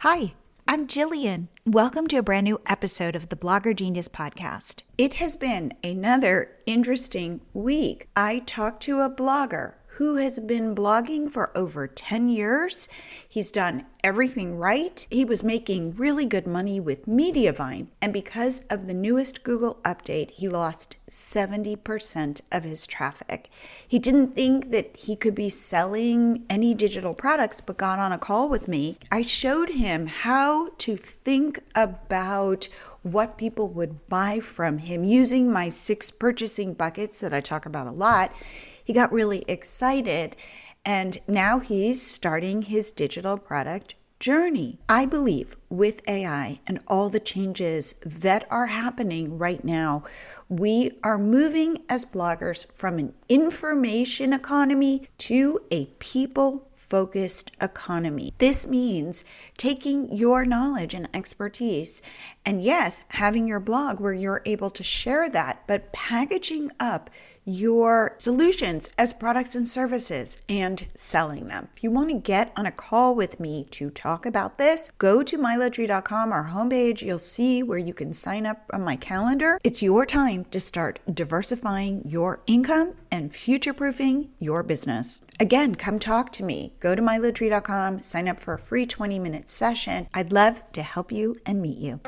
Hi, I'm Jillian. Welcome to a brand new episode of the Blogger Genius podcast. It has been another interesting week. I talked to a blogger who has been blogging for over 10 years. He's done everything right. He was making really good money with Mediavine, and because of the newest Google update, he lost 70% of his traffic. He didn't think that he could be selling any digital products, but got on a call with me. I showed him how to think about what people would buy from him using my 6 purchasing buckets that I talk about a lot. He got really excited, and now he's starting his digital product journey. I believe with AI and all the changes that are happening right now, we are moving as bloggers from an information economy to a people-focused economy. This means taking your knowledge and expertise and yes, having your blog where you're able to share that, but packaging up your solutions as products and services and selling them. If you want to get on a call with me to talk about this, go to mylotree.com, our homepage. You'll see where you can sign up on my calendar. It's your time to start diversifying your income and future-proofing your business. Again, come talk to me. Go to mylotree.com, sign up for a free 20-minute session. I'd love to help you and meet you.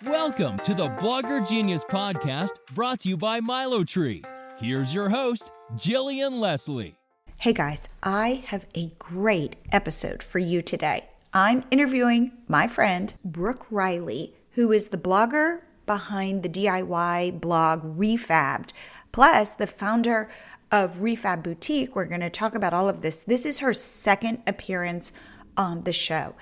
Welcome to the Blogger Genius podcast, brought to you by MiloTree. Here's your host, Jillian Leslie. Hey guys, I have a great episode for you today. I'm interviewing my friend, Brooke Riley, who is the blogger behind the DIY blog Re-Fabbed, plus the founder of Re-Fab Boutique. We're going to talk about all of this. This is her second appearance on the show.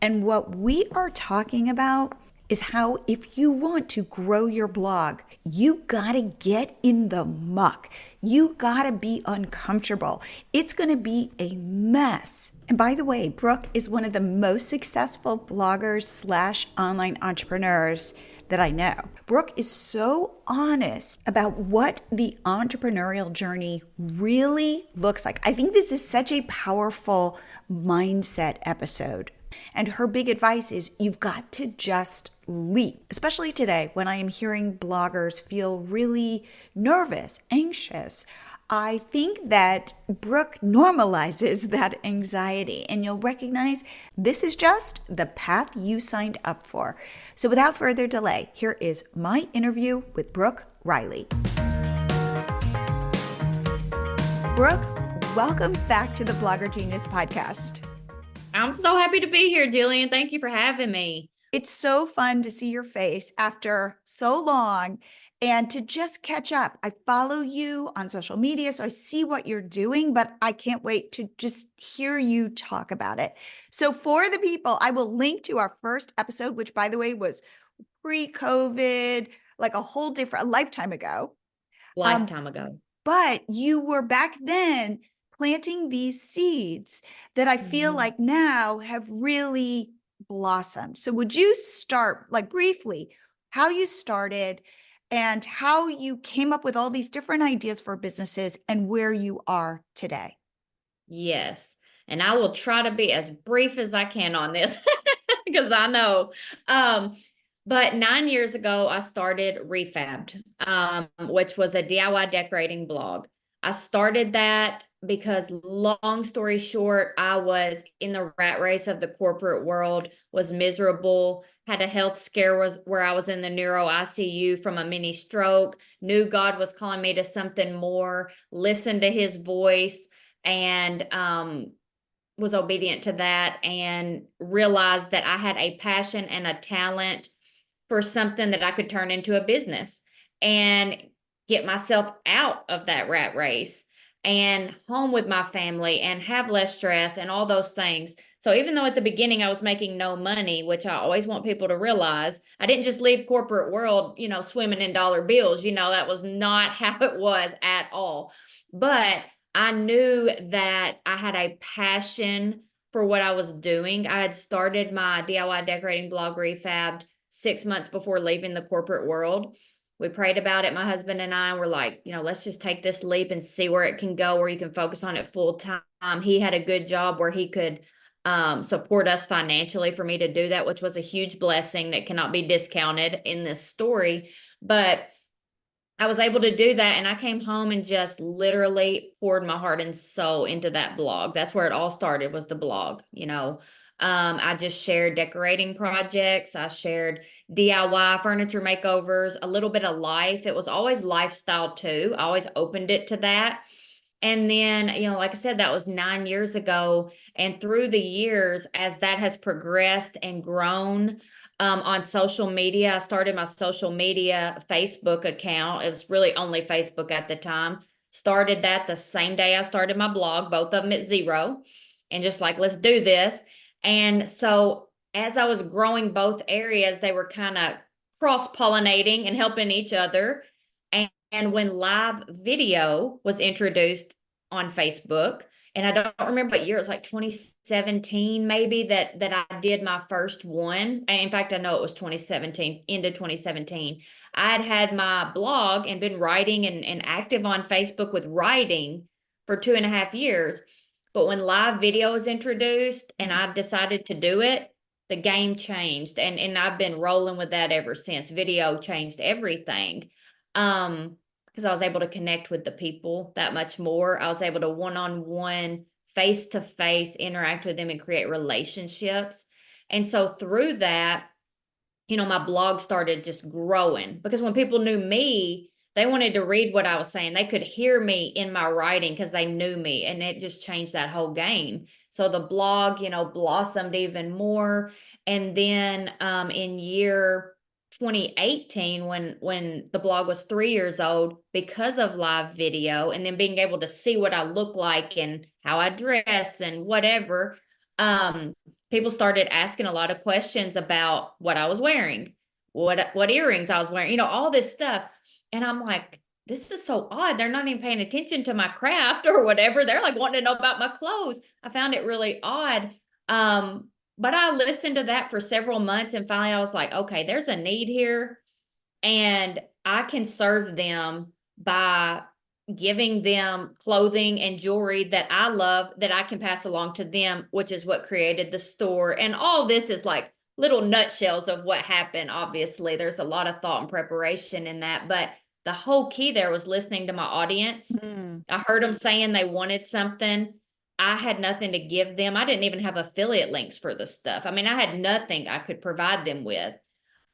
And what we are talking about is how if you want to grow your blog, you gotta get in the muck. You gotta be uncomfortable. It's gonna be a mess. And by the way, Brooke is one of the most successful bloggers / online entrepreneurs that I know. Brooke is so honest about what the entrepreneurial journey really looks like. I think this is such a powerful mindset episode. And her big advice is you've got to just leap, especially today when I am hearing bloggers feel really nervous, anxious. I think that Brooke normalizes that anxiety, and you'll recognize this is just the path you signed up for. So without further delay, here is my interview with Brooke Riley. Brooke, welcome back to the Blogger Genius podcast. I'm so happy to be here, Jillian. Thank you for having me. It's so fun to see your face after so long and to just catch up. I follow you on social media, so I see what you're doing, but I can't wait to just hear you talk about it. So for the people, I will link to our first episode, which by the way was pre-COVID, like a lifetime ago. But you were back then planting these seeds that I feel like now have really blossomed. So would you start, like briefly, how you started and how you came up with all these different ideas for businesses and where you are today? Yes. And I will try to be as brief as I can on this because I know. But 9 years ago, I started Re-Fabbed, which was a DIY decorating blog. I started that because, long story short, I was in the rat race of the corporate world, was miserable, had a health scare where I was in the neuro ICU from a mini stroke, knew God was calling me to something more, listened to his voice, and was obedient to that, and realized that I had a passion and a talent for something that I could turn into a business and get myself out of that rat race and home with my family and have less stress and all those things. So even though at the beginning I was making no money, which I always want people to realize, I didn't just leave corporate world, swimming in dollar bills. That was not how it was at all. But I knew that I had a passion for what I was doing. I had started my DIY decorating blog Re-Fabbed 6 months before leaving the corporate world. We prayed about it. My husband and I were like, let's just take this leap and see where it can go, where you can focus on it full time he had a good job where he could support us financially for me to do that, which was a huge blessing that cannot be discounted in this story. But I was able to do that, and I came home and just literally poured my heart and soul into that blog. That's where it all started, was the blog. I just shared decorating projects. I shared DIY furniture makeovers, a little bit of life. It was always lifestyle too. I always opened it to that. And then, like I said, that was 9 years ago. And through the years, as that has progressed and grown, on social media, I started my social media Facebook account. It was really only Facebook at the time. Started that the same day I started my blog, both of them at zero, and just like, let's do this. And so as I was growing both areas, they were kind of cross-pollinating and helping each other. And when live video was introduced on Facebook, and I don't remember what year, it was like 2017 maybe that I did my first one. And in fact, I know it was 2017, into 2017. I'd had my blog and been writing and active on Facebook with writing for 2.5 years. But when live video was introduced and I decided to do it, the game changed. And I've been rolling with that ever since. Video changed everything. Because I was able to connect with the people that much more. I was able to one-on-one, face-to-face interact with them and create relationships. And so through that, my blog started just growing, because when people knew me, they wanted to read what I was saying. They could hear me in my writing because they knew me, and it just changed that whole game. So the blog, blossomed even more. And then in year 2018, when the blog was 3 years old, because of live video and then being able to see what I look like and how I dress and whatever, people started asking a lot of questions about what I was wearing, what earrings I was wearing, all this stuff. And I'm like, this is so odd. They're not even paying attention to my craft or whatever. They're like wanting to know about my clothes. I found it really odd. But I listened to that for several months, and finally I was like, okay, there's a need here, and I can serve them by giving them clothing and jewelry that I love, that I can pass along to them, which is what created the store. And all this is like little nutshells of what happened. Obviously, there's a lot of thought and preparation in that, but the whole key there was listening to my audience. I heard them saying they wanted something. I had nothing to give them. I didn't even have affiliate links for the stuff. I mean, I had nothing I could provide them with,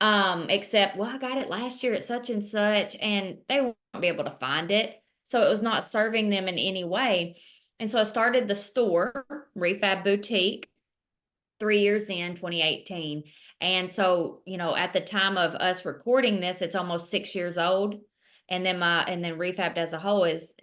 except, well, I got it last year at such and such, and they won't be able to find it. So it was not serving them in any way. And so I started the store, Re-Fabbed Boutique, 3 years in 2018. And so, at the time of us recording this, it's almost 6 years old. And then Re-Fabbed as a whole is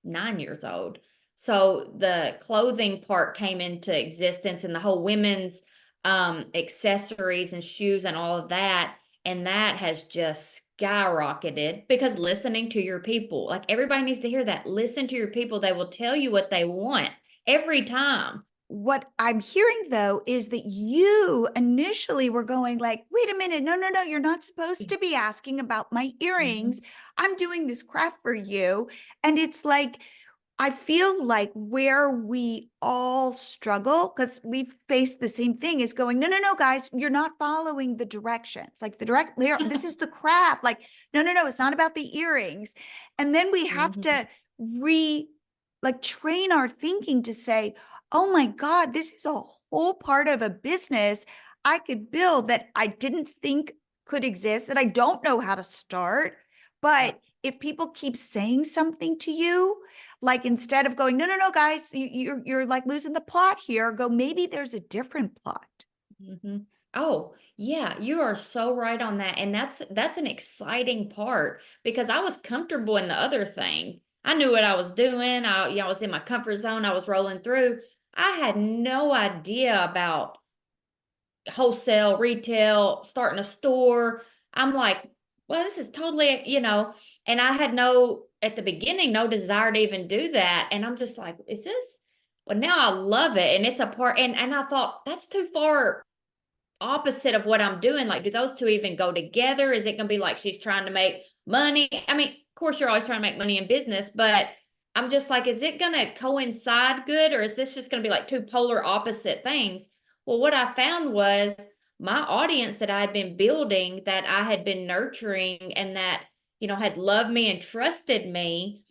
9 years old. So the clothing part came into existence, and the whole women's accessories and shoes and all of that. And that has just skyrocketed, because listening to your people, like, everybody needs to hear that. Listen to your people. They will tell you what they want every time. What I'm hearing, though, is that you initially were going like, wait a minute, no, you're not supposed to be asking about my earrings. I'm doing this craft for you. And it's like, I feel like where we all struggle, because we've faced the same thing, is going, no, guys, you're not following the directions. Like this is the craft. Like, no, it's not about the earrings. And then we have to train our thinking to say, oh my God, this is a whole part of a business I could build that I didn't think could exist, that I don't know how to start. But if people keep saying something to you, like, instead of going, no, guys, you're like losing the plot here, go, maybe there's a different plot. Oh, yeah, you are so right on that. And that's an exciting part, because I was comfortable in the other thing. I knew what I was doing. I was in my comfort zone. I was rolling through. I had no idea about wholesale, retail, starting a store. I'm like, well, this is totally, and I had at the beginning, no desire to even do that. And I'm just like, is this, well, now I love it. And it's a part, and I thought, that's too far opposite of what I'm doing. Like, do those two even go together? Is it going to be like she's trying to make money? I mean, of course, you're always trying to make money in business, but I'm just like, is it going to coincide good, or is this just going to be like two polar opposite things? Well, what I found was my audience that I had been building, that I had been nurturing, and that, had loved me and trusted me,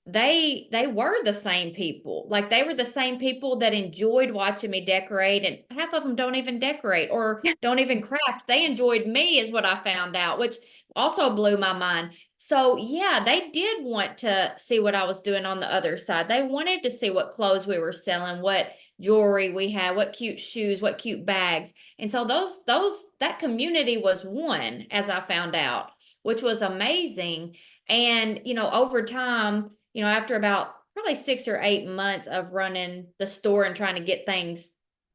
they were the same people. Like, they were the same people that enjoyed watching me decorate, and half of them don't even decorate or don't even craft. They enjoyed me, is what I found out, which also blew my mind. So yeah, they did want to see what I was doing on the other side. They wanted to see what clothes we were selling, what jewelry we had, what cute shoes, what cute bags. And so that community was one, as I found out, which was amazing. And over time, after about probably 6 or 8 months of running the store and trying to get things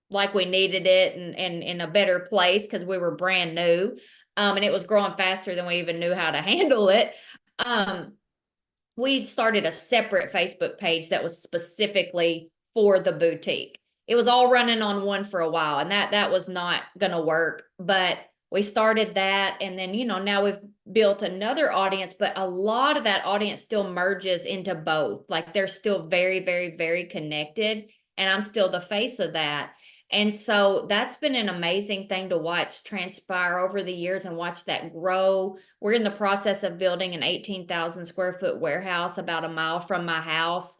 like we needed it, and in a better place, because we were brand new, and it was growing faster than we even knew how to handle it. We started a separate Facebook page that was specifically for the boutique. It was all running on one for a while, and that was not going to work. But we started that, and then now we've built another audience, but a lot of that audience still merges into both. Like, they're still very, very, very connected, and I'm still the face of that. And so that's been an amazing thing to watch transpire over the years and watch that grow. We're in the process of building an 18,000 square foot warehouse about a mile from my house.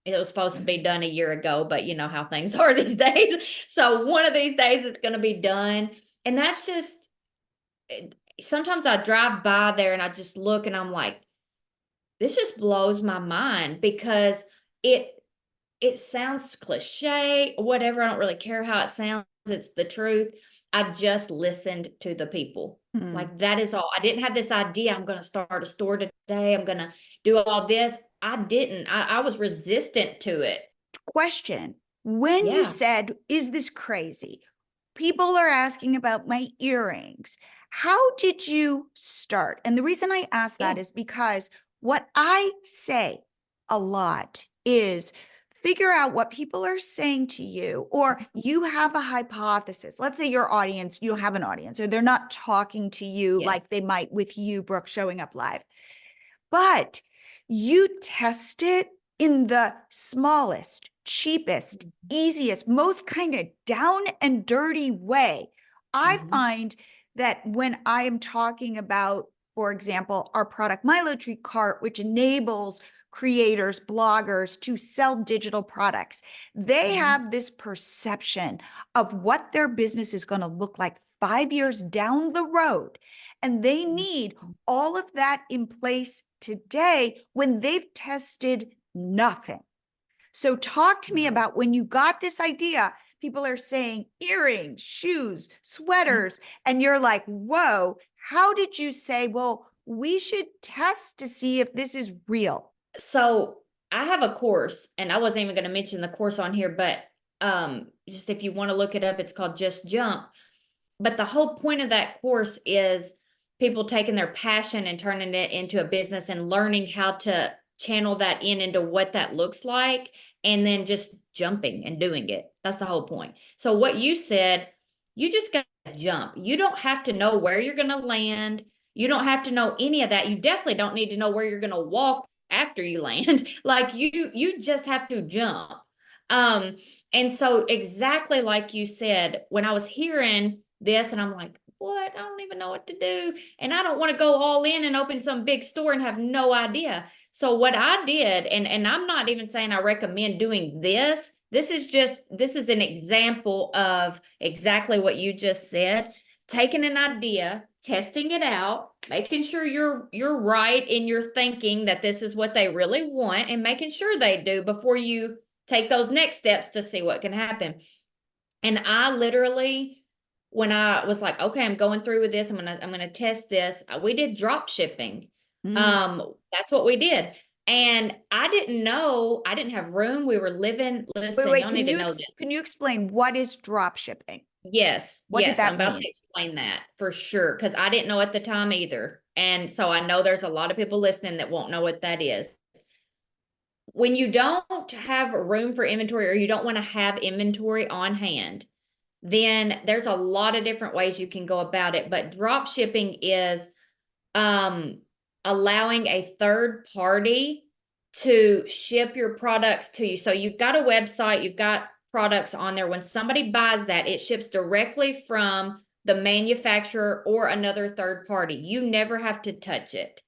It was supposed to be done a year ago, but you know how things are these days. So one of these days it's going to be done. And that's just, sometimes I drive by there and I just look and I'm like, this just blows my mind, because it sounds cliche, whatever. I don't really care how it sounds. It's the truth. I just listened to the people. Like, that is all. I didn't have this idea, I'm going to start a store today, I'm going to do all this. I didn't. I was resistant to it. Question. When you Yeah. said, is this crazy? People are asking about my earrings. How did you start? And the reason I ask that Yeah. is because what I say a lot is figure out what people are saying to you, or you have a hypothesis. Let's say your audience, you don't have an audience, or they're not talking to you like Yes. they might with you, Brooke, showing up live. But you test it in the smallest, cheapest, easiest, most kind of down and dirty way. I find that when I am talking about, for example, our product Milo Tree Cart, which enables creators, bloggers to sell digital products, they have this perception of what their business is going to look like 5 years down the road. And they need all of that in place today when they've tested nothing. So talk to me about when you got this idea. People are saying earrings, shoes, sweaters, and you're like, whoa, how did you say, well, we should test to see if this is real? So I have a course, and I wasn't even going to mention the course on here, but just if you want to look it up, it's called Just Jump. But the whole point of that course is people taking their passion and turning it into a business, and learning how to channel that into what that looks like, and then just jumping and doing it. That's the whole point. So what you said, you just got to jump. You don't have to know where you're going to land. You don't have to know any of that. You definitely don't need to know where you're going to walk after you land. Like, you just have to jump. Um, and so exactly like you said, when I was hearing this, and I'm like, what? I don't even know what to do. And I don't want to go all in and open some big store and have no idea. So what I did, and I'm not even saying I recommend doing this. This is an example of exactly what you just said. Taking an idea, testing it out, making sure you're right in your thinking that this is what they really want, and making sure they do before you take those next steps to see what can happen. And I literally, when I was like, okay, I'm going through with this, I'm gonna test this. We did drop shipping. That's what we did. And I didn't know, I didn't have room. We were living, listen, Wait, y'all need to know this. can you explain what is drop shipping? Yes, What did yes, I'm that about mean? to explain that for sure, because I didn't know at the time either. And so I know there's a lot of people listening that won't know what that is. When you don't have room for inventory, or you don't want to have inventory on hand, then there's a lot of different ways you can go about it. But drop shipping is allowing a third party to ship your products to you. So you've got a website, you've got products on there. When somebody buys that, it ships directly from the manufacturer or another third party. You never have to touch it.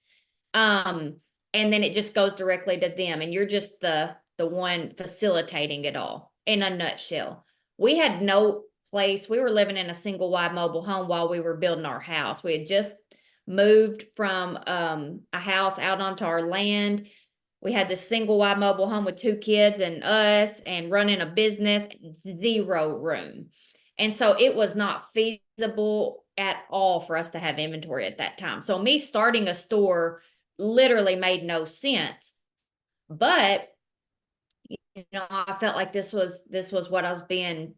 And then it just goes directly to them, and you're just the one facilitating it all in a nutshell. We had no place. We were living in a single wide mobile home while we were building our house. We had just moved from a house out onto our land. We had this single wide mobile home with 2 kids and us, and running a business, 0 room. And so it was not feasible at all for us to have inventory at that time. So me starting a store literally made no sense. But I felt like this was what I was being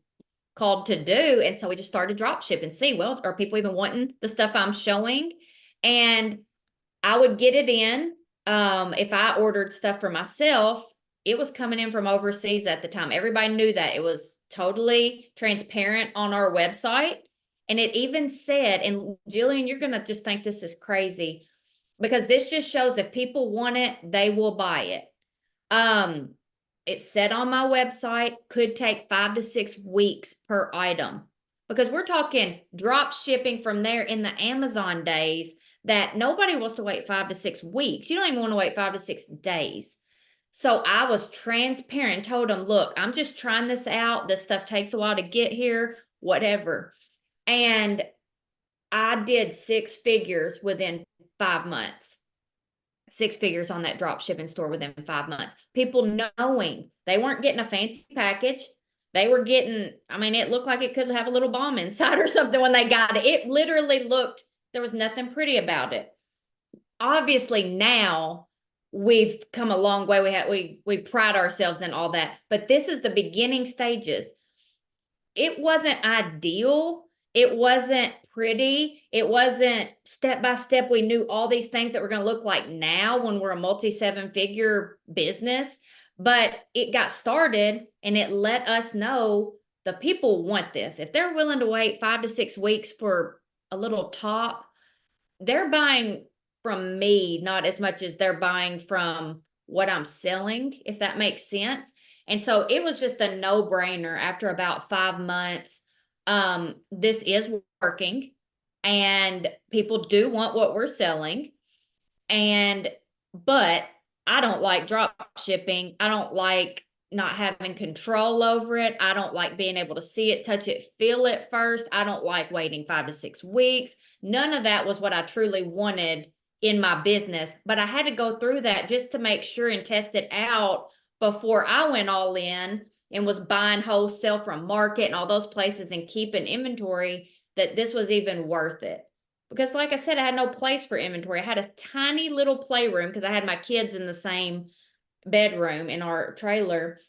called to do. And so we just started drop shipping. See, well, are people even wanting the stuff I'm showing? And I would get it in. If I ordered stuff for myself, it was coming in from overseas at the time. Everybody knew that. It was totally transparent on our website. And it even said, and Jillian, you're going to just think this is crazy, because this just shows if people want it, they will buy it. It said on my website, could take 5 to 6 weeks per item, because we're talking drop shipping from there in the Amazon days that nobody wants to wait 5 to 6 weeks. You don't even want to wait 5 to 6 days. So I was transparent, told them, look, I'm just trying this out. This stuff takes a while to get here, whatever. And I did 6 figures within 5 months. 6 figures on that drop shipping store within 5 months. People knowing they weren't getting a fancy package. They were getting, I mean, it looked like it could have a little bomb inside or something when they got it. It literally looked, there was nothing pretty about it. Obviously now we've come a long way. We pride ourselves in all that, but this is the beginning stages. It wasn't ideal. It wasn't pretty. It wasn't step by step. We knew all these things that we're going to look like now when we're a multi-7-figure business, but it got started, and it let us know the people want this. If they're willing to wait 5 to 6 weeks for a little top, they're buying from me, not as much as they're buying from what I'm selling, if that makes sense. And so it was just a no-brainer after about 5 months. This is working, and people do want what we're selling. But I don't like drop shipping. I don't like not having control over it. I don't like being able to see it, touch it, feel it first. I don't like waiting 5 to 6 weeks. None of that was what I truly wanted in my business, but I had to go through that just to make sure and test it out before I went all in and was buying wholesale from market and all those places and keeping inventory, that this was even worth it. Because like I said, I had no place for inventory. I had a tiny little playroom because I had my kids in the same bedroom in our trailer.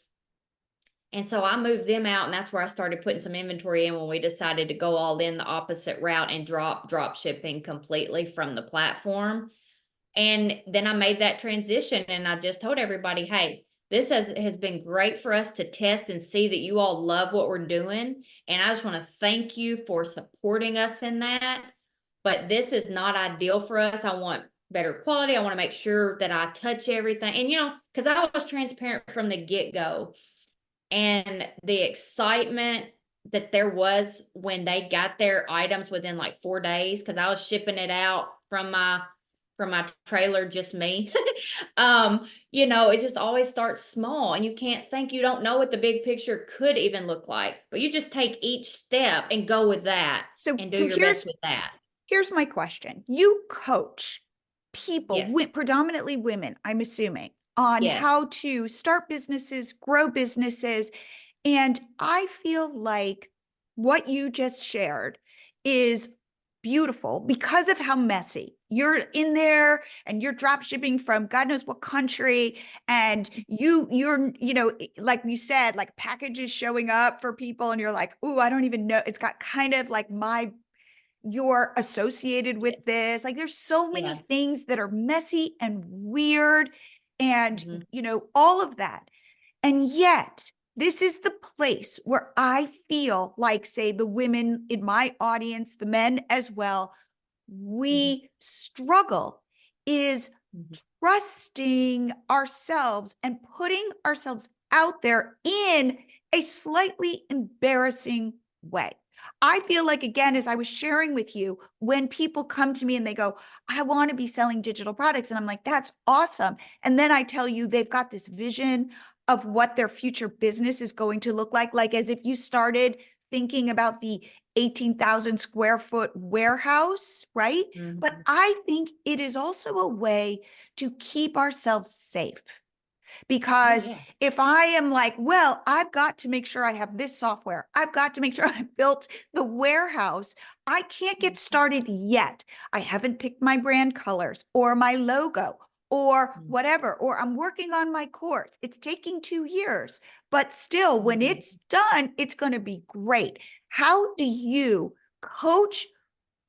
And so I moved them out, and that's where I started putting some inventory in when we decided to go all in the opposite route and drop shipping completely from the platform. And then I made that transition, and I just told everybody, hey, this has been great for us to test and see that you all love what we're doing. And I just want to thank you for supporting us in that. But this is not ideal for us. I want better quality. I want to make sure that I touch everything. And, because I was transparent from the get-go. And the excitement that there was when they got their items within like 4 days, because I was shipping it out from my trailer, just me. It just always starts small, and you don't know what the big picture could even look like, but you just take each step and go with that and do your best with that. Here's my question. You coach people, Yes. Predominantly women, I'm assuming, on Yes. how to start businesses, grow businesses. And I feel like what you just shared is beautiful because of how messy you're in there, and you're drop shipping from God knows what country. And you're, like you said, like packages showing up for people, and you're like, ooh, I don't even know. It's got kind of like you're associated with this. Like there's so many things that are messy and weird and, all of that. And yet this is the place where I feel like, say, the women in my audience, the men as well, we struggle is trusting ourselves and putting ourselves out there in a slightly embarrassing way. I feel like, again, as I was sharing with you, when people come to me and they go, I want to be selling digital products. And I'm like, that's awesome. And then I tell you, they've got this vision of what their future business is going to look like as if you started thinking about the 18,000 square foot warehouse, right? Mhm. But I think it is also a way to keep ourselves safe. Oh, Because yeah. if I am like, well, I've got to make sure I have this software, I've got to make sure I've built the warehouse, I can't get started yet. I haven't picked my brand colors or my logo or whatever, or I'm working on my course. It's taking 2 years, but still, when Mhm. it's done, it's going to be great. How do you coach?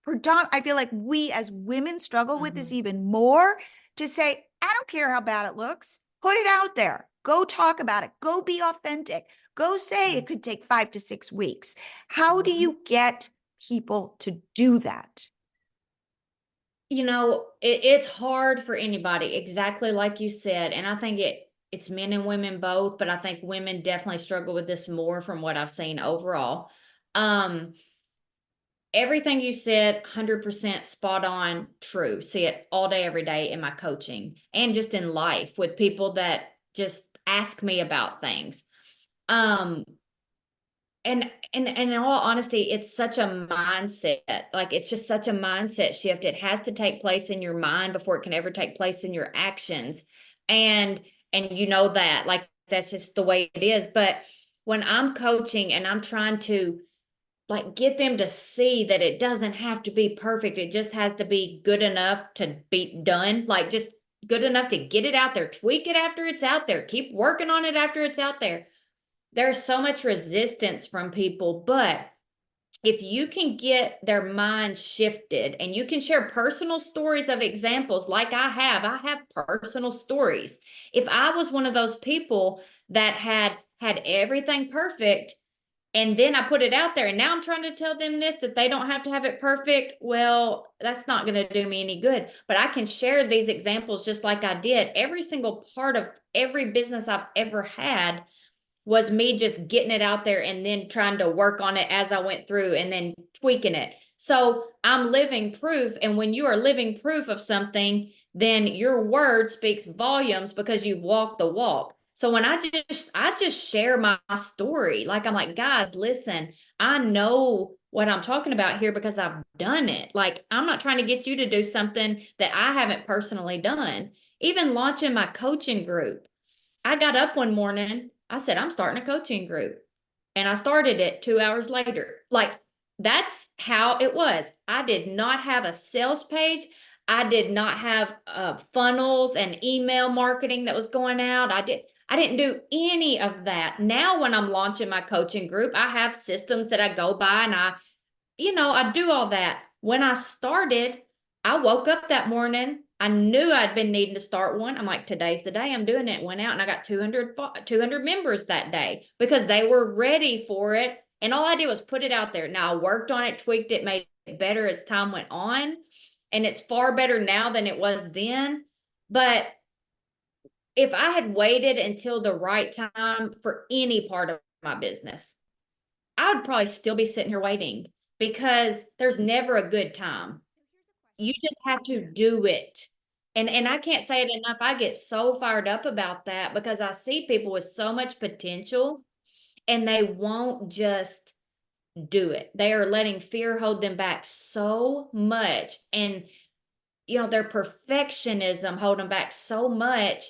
I feel like we as women struggle with this Mhm. even more, to say, I don't care how bad it looks. Put it out there. Go talk about it. Go be authentic. Go say it could take 5 to 6 weeks. How do Mhm. you get people to do that? It's hard for anybody, exactly like you said. And I think it's men and women both, but I think women definitely struggle with this more from what I've seen overall. Um, Everything you said, 100% spot on, true. See it all day, every day in my coaching and just in life with people that just ask me about things. Um, and in all honesty, it's such a mindset. Like it's just such a mindset shift. It has to take place in your mind before it can ever take place in your actions. And and you know that, like that's just the way it is. But when I'm coaching and I'm trying to like get them to see that it doesn't have to be perfect. It just has to be good enough to be done. Like just good enough to get it out there, tweak it after it's out there, keep working on it after it's out there. There's so much resistance from people, but if you can get their mind shifted and you can share personal stories of examples like I have personal stories. If I was one of those people that had everything perfect and then I put it out there and now I'm trying to tell them this, that they don't have to have it perfect, well, that's not going to do me any good. But I can share these examples just like I did. Every single part of every business I've ever had was me just getting it out there and then trying to work on it as I went through and then tweaking it. So I'm living proof. And when you are living proof of something, then your word speaks volumes because you've walked the walk. So when I just share my story, like I'm like, guys, listen, I know what I'm talking about here because I've done it. Like I'm not trying to get you to do something that I haven't personally done. Even launching my coaching group. I got up one morning, I said, I'm starting a coaching group. And I started it 2 hours later. Like, that's how it was. I did not have a sales page. I did not have funnels and email marketing that was going out. I didn't do any of that. Now, when I'm launching my coaching group, I have systems that I go by and I do all that. When I started, I woke up that morning. I knew I'd been needing to start one. I'm like, today's the day I'm doing it. Went out and I got 200 members that day because they were ready for it. And all I did was put it out there. Now I worked on it, tweaked it, made it better as time went on. And it's far better now than it was then. But if I had waited until the right time for any part of my business, I would probably still be sitting here waiting because there's never a good time. You just have to do it. And I can't say it enough. I get so fired up about that because I see people with so much potential and they won't just do it. They are letting fear hold them back so much. And their perfectionism hold them back so much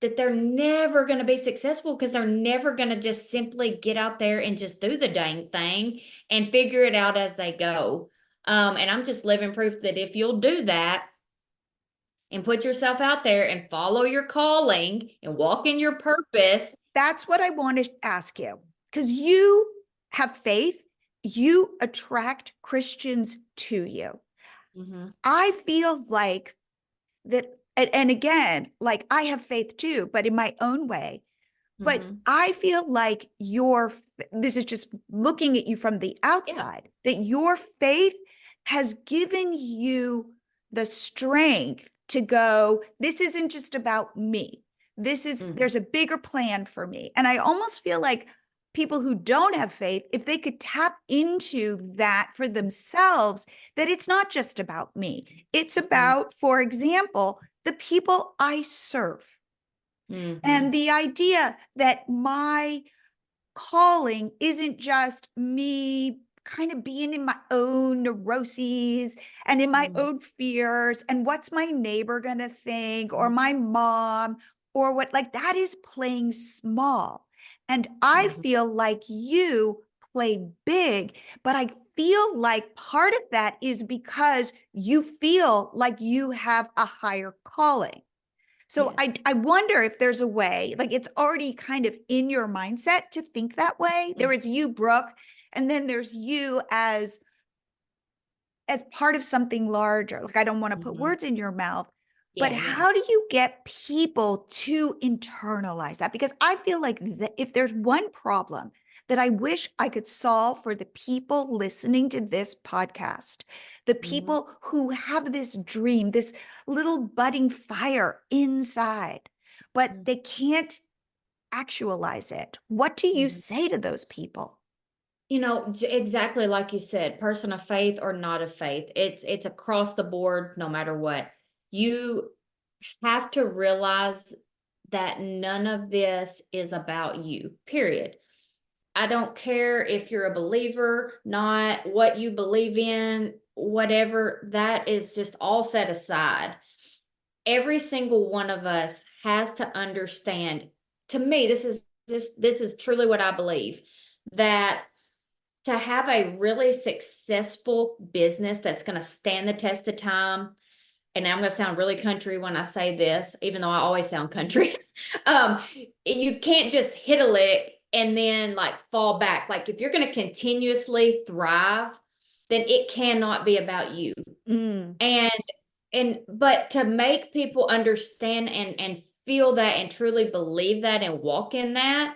that they're never going to be successful because they're never going to just simply get out there and just do the dang thing and figure it out as they go. And I'm just living proof that if you'll do that and put yourself out there and follow your calling and walk in your purpose. That's what I want to ask you, because you have faith, you attract Christians to you. Mhm. I feel like that, and again, like I have faith too, but in my own way. But Mhm. I feel like this is just looking at you from the Yeah. outside, that your faith has given you the strength to go, this isn't just about me. There's a bigger plan for me. And I almost feel like people who don't have faith, if they could tap into that for themselves, that it's not just about me. It's about, for example, the people I serve. And the idea that my calling isn't just me kind of being in my own neuroses and in my own fears and what's my neighbor going to think or my mom or what, like that is playing small. And I feel like you play big, but I feel like part of that is because you feel like you have a higher calling. So I wonder if there's a way, like it's already kind of in your mindset to think that way. There is you, Brooke, and then there's you as part of something larger. Like I don't want to put words in your mouth, but how do you get people to internalize that? Because I feel like if there's one problem that I wish I could solve for the people listening to this podcast, the people who have this dream, this little budding fire inside, but they can't actualize it. What do you say to those people? You know, exactly like you said, person of faith or not of faith, it's across the board, no matter what. You have to realize that none of this is about you, period. I don't care if you're a believer, not what you believe in, whatever, that is just all set aside. Every single one of us has to understand. To me, this is truly what I believe, that to have a really successful business that's going to stand the test of time, and I'm going to sound really country when I say this, even though I always sound country. You can't just hit a lick and then like fall back. Like if you're going to continuously thrive, then it cannot be about you. But to make people understand and feel that and truly believe that and walk in that,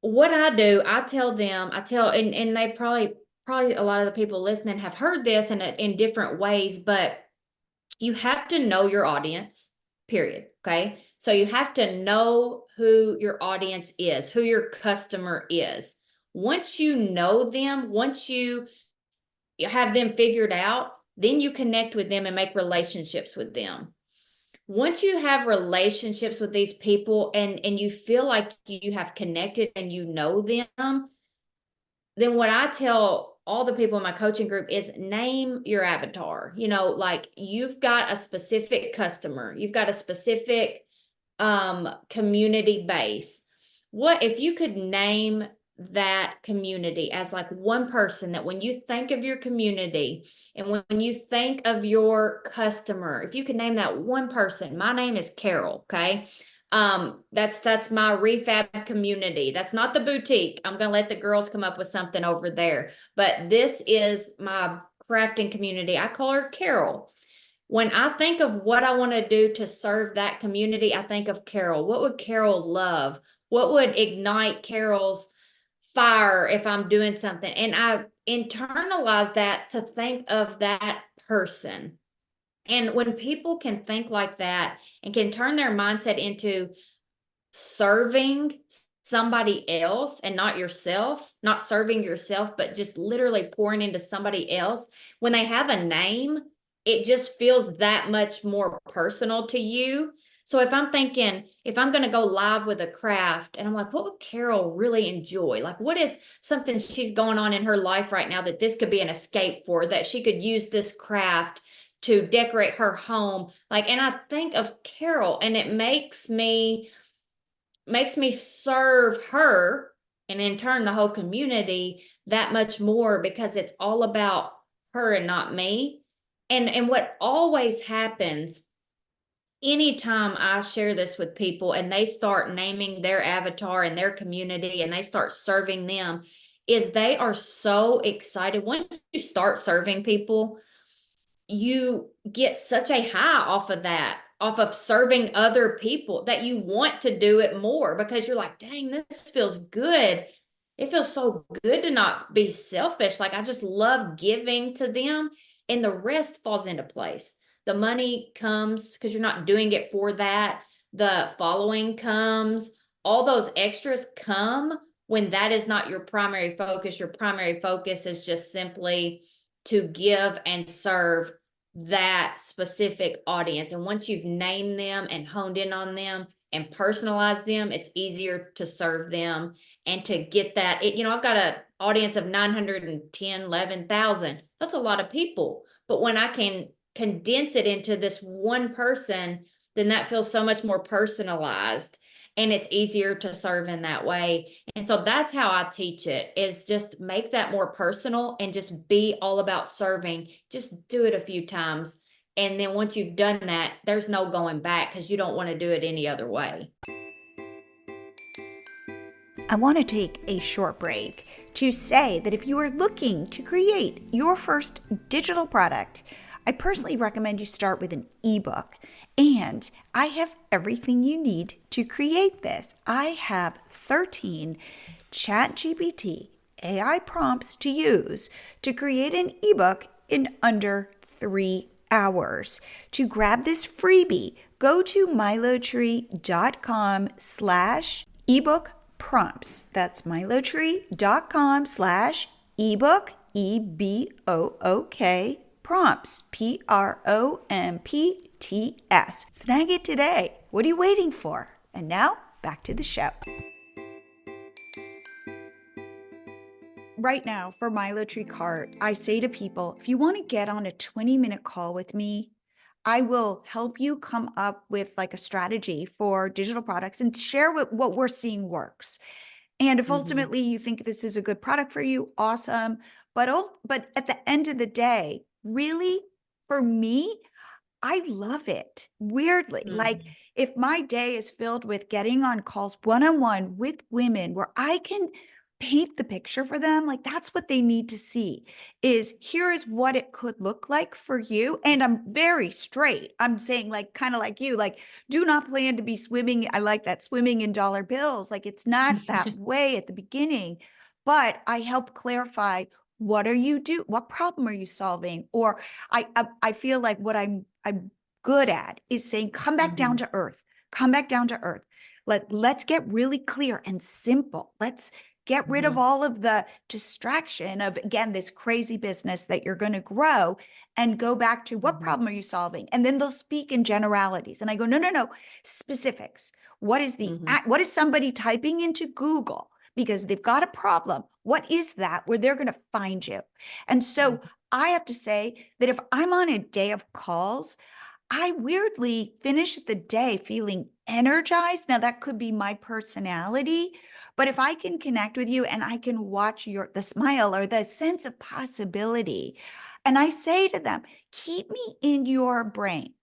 what I do, I tell them, and they probably a lot of the people listening have heard this in different ways, but you have to know your audience, period. Okay. So you have to know who your audience is, who your customer is. Once you know them, once you have them figured out, then you connect with them and make relationships with them. Once you have relationships with these people and you feel like you have connected and you know them, then what I tell all the people in my coaching group is name your avatar. You know, like you've got a specific customer, you've got a specific community base. What if you could name that community as like one person, that when you think of your community and when you think of your customer, if you could name that one person, my name is Carol, okay? That's my Re-Fab community. That's not the boutique. I'm gonna let the girls come up with something over there, but this is my crafting community. I call her Carol. When I think of what I want to do to serve that community, I think of Carol. What would Carol love? What would ignite Carol's fire if I'm doing something? And I internalize that to think of that person. And when people can think like that and can turn their mindset into serving somebody else and not yourself, not serving yourself, but just literally pouring into somebody else, when they have a name, it just feels that much more personal to you. So if I'm thinking, if I'm going to go live with a craft and I'm like, what would Carol really enjoy? Like, what is something she's going on in her life right now that this could be an escape for, that she could use this craft to decorate her home? Like, and I think of Carol and it makes me serve her, and in turn the whole community, that much more, because it's all about her and not me. And what always happens anytime I share this with people and they start naming their avatar and their community and they start serving them, is they are so excited. Once you start serving people, you get such a high off of that, off of serving other people, that you want to do it more, because you're like, dang, this feels good. It feels so good to not be selfish. Like I just love giving to them, and the rest falls into place. The money comes because you're not doing it for that. The following comes. All those extras come when that is not your primary focus. Your primary focus is just simply to give and serve that specific audience. And once you've named them and honed in on them and personalized them, it's easier to serve them and to get that. I've got an audience of 910, 11,000. That's a lot of people. But when I can condense it into this one person, then that feels so much more personalized and it's easier to serve in that way. And so that's how I teach it, is just make that more personal and just be all about serving. Just do it a few times. And then once you've done that, there's no going back because you don't want to do it any other way. I want to take a short break to say that if you are looking to create your first digital product, I personally recommend you start with an ebook. And I have everything you need to create this. I have 13 ChatGPT AI prompts to use to create an ebook in under 3 hours. To grab this freebie, go to milotree.com/ebook prompts. That's milotree.com/ebook, EBOOK prompts, PROMPTS. Snag it today. What are you waiting for? And now back to the show. Right now for Milotree Cart, I say to people, if you want to get on a 20-minute call with me, I will help you come up with like a strategy for digital products and share what we're seeing works. And if ultimately you think this is a good product for you, awesome. But at the end of the day, really, for me, I love it. Weirdly, like if my day is filled with getting on calls one-on-one with women where I can paint the picture for them, like that's what they need to see, is here is what it could look like for you. And I'm very straight. I'm saying like, kind of like you, like, do not plan to be swimming. I like that, swimming in dollar bills. Like it's not that way at the beginning, but I help clarify, what problem are you solving? Or I feel like what I'm good at is saying, come back down to earth, come back down to earth. Let's get really clear and simple. Let's get rid of all of the distraction of, again, this crazy business that you're going to grow, and go back to what problem are you solving? And then they'll speak in generalities. And I go, no, specifics. What is what is somebody typing into Google because they've got a problem? What is that where they're going to find you? And so I have to say that if I'm on a day of calls, I weirdly finish the day feeling energized. Now that could be my personality, but if I can connect with you and I can watch the smile or the sense of possibility, and I say to them, keep me in your brain,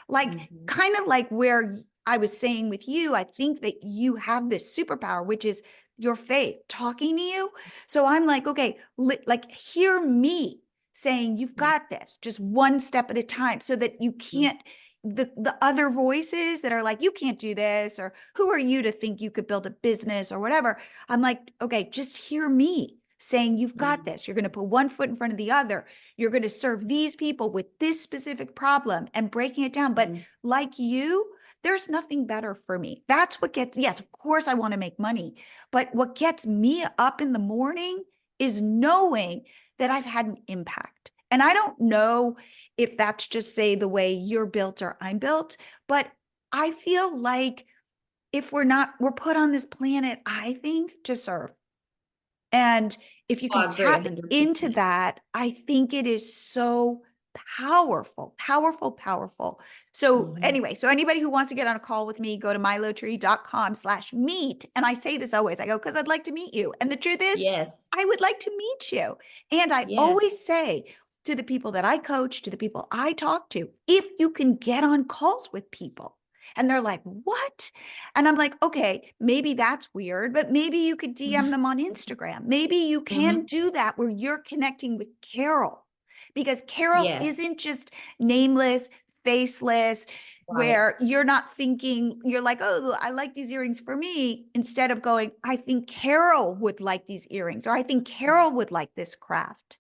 like kind of like where I was saying with you, I think that you have this superpower, which is your faith talking to you. So I'm like, okay, like hear me saying, you've got this, just one step at a time, so that you can't, the other voices that are like, you can't do this, or who are you to think you could build a business or whatever. I'm like, okay, just hear me saying, you've got this. You're going to put one foot in front of the other. You're going to serve these people with this specific problem and breaking it down. But like you, there's nothing better for me. That's what gets, yes, of course I want to make money, but what gets me up in the morning is knowing that I've had an impact. And I don't know if that's just, say, the way you're built or I'm built, but I feel like if we're put on this planet, I think, to serve. And if you can tap 100%. into that, I think it is so powerful, powerful, powerful. So anyway, so anybody who wants to get on a call with me, go to milotree.com/meet. And I say this always, I go, because I'd like to meet you. And the truth is, Yes. I would like to meet you. And I always say to the people that I coach, to the people I talk to, if you can get on calls with people, and they're like, what? And I'm like, okay, maybe that's weird, but maybe you could DM them on Instagram. Maybe you can do that where you're connecting with Carol, because Carol isn't just nameless, faceless, where you're not thinking, you're like, oh, I like these earrings for me, instead of going, I think Carol would like these earrings, or I think Carol would like this craft.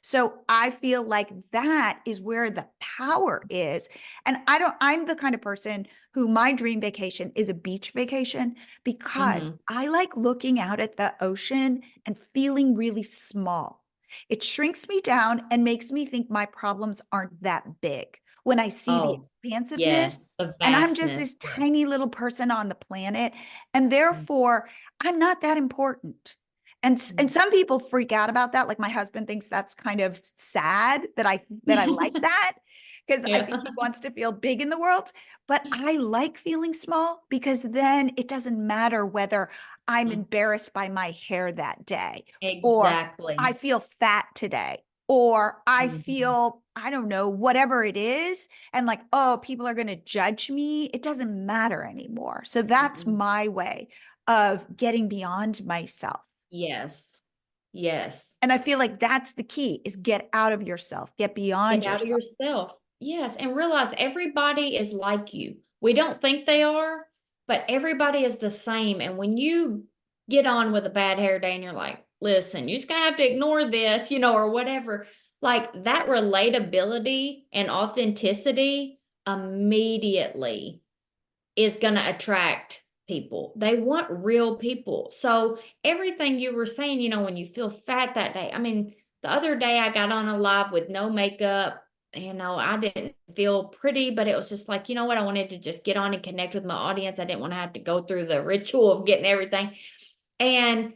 So I feel like that is where the power is. And I'm the kind of person who my dream vacation is a beach vacation because Mm-hmm. I like looking out at the ocean and feeling really small. It shrinks me down and makes me think my problems aren't that big when I see the Oh, expansiveness yes, the and I'm just vastness. this Yes. tiny little person on the planet. And Mm-hmm. therefore, I'm not that important. And some people freak out about that. Like my husband thinks that's kind of sad that I like that because I Yeah. think he wants to feel big in the world. But I like feeling small because then it doesn't matter whether I'm embarrassed by my hair that day, or I Exactly. feel fat today, or I Mhm. feel, I don't know, whatever it is. And like, oh, people are going to judge me. It doesn't matter anymore. So that's Mhm. my way of getting beyond myself. Yes. Yes. And I feel like that's the key is get out of yourself, get beyond Get out of yourself. yourself. Yes. And realize everybody is like you. We don't think they are, but everybody is the same. And when you get on with a bad hair day and you're like, listen, you're just going to have to ignore this, or whatever, like that relatability and authenticity immediately is going to attract people. They want real people. So everything you were saying, when you feel fat that day, I mean, the other day I got on a live with no makeup. I didn't feel pretty, but it was just like, you know what? I wanted to just get on and connect with my audience. I didn't want to have to go through the ritual of getting everything. And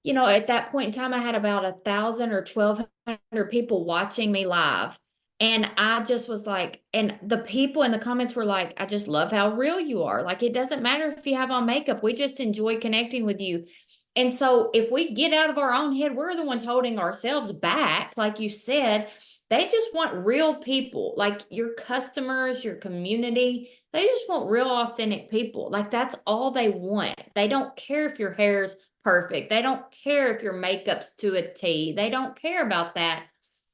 at that point in time, I had about 1,000 or 1,200 people watching me live. And I just was like, and the people in the comments were like, I just love how real you are. Like, it doesn't matter if you have on makeup. We just enjoy connecting with you. And so if we get out of our own head, we're the ones holding ourselves back. Like you said, they just want real people, like your customers, your community. They just want real, authentic people. Like, that's all they want. They don't care if your hair's perfect. They don't care if your makeup's to a T. They don't care about that.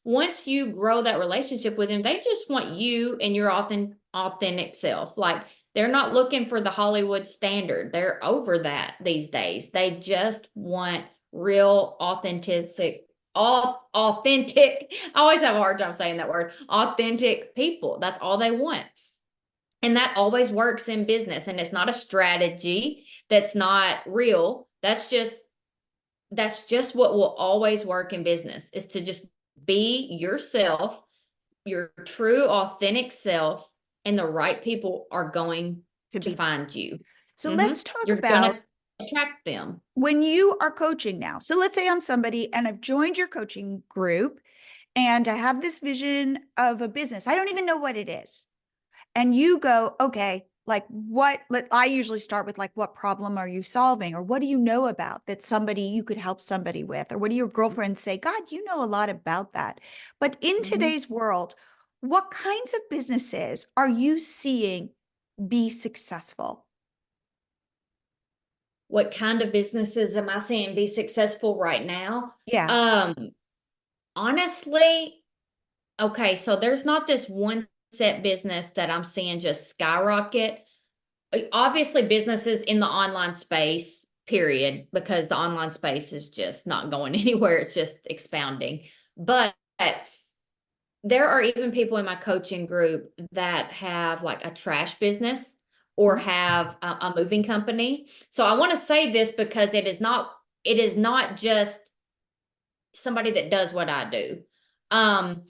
Once you grow that relationship with them, they just want you and your authentic self. Like, they're not looking for the Hollywood standard. They're over that these days. They just want real authentic. I always have a hard time saying that word. Authentic people. That's all they want. And that always works in business. And it's not a strategy that's not real. That's just what will always work in business, is to just be yourself, your true authentic self, and the right people are going To to be. find you. So Mm-hmm. let's talk You're going about to attract them. when you are coaching now. So let's say I'm somebody and I've joined your coaching group and I have this vision of a business. I don't even know what it is. And you go, okay, like I usually start with like, what problem are you solving? Or what do you know about that somebody you could help somebody with? Or what do your girlfriends say? God, you know a lot about that. But in Mm-hmm. today's world, what kinds of businesses are you seeing be successful? What kind of businesses am I seeing be successful right now? Yeah. Um, Honestly, okay, so there's not this one set business that I'm seeing just skyrocket. Obviously, businesses in the online space, period, because the online space is just not going anywhere. It's just expounding. But there are even people in my coaching group that have like a trash business or have a moving company. So I want to say this because it is not just somebody that does what I do. Um,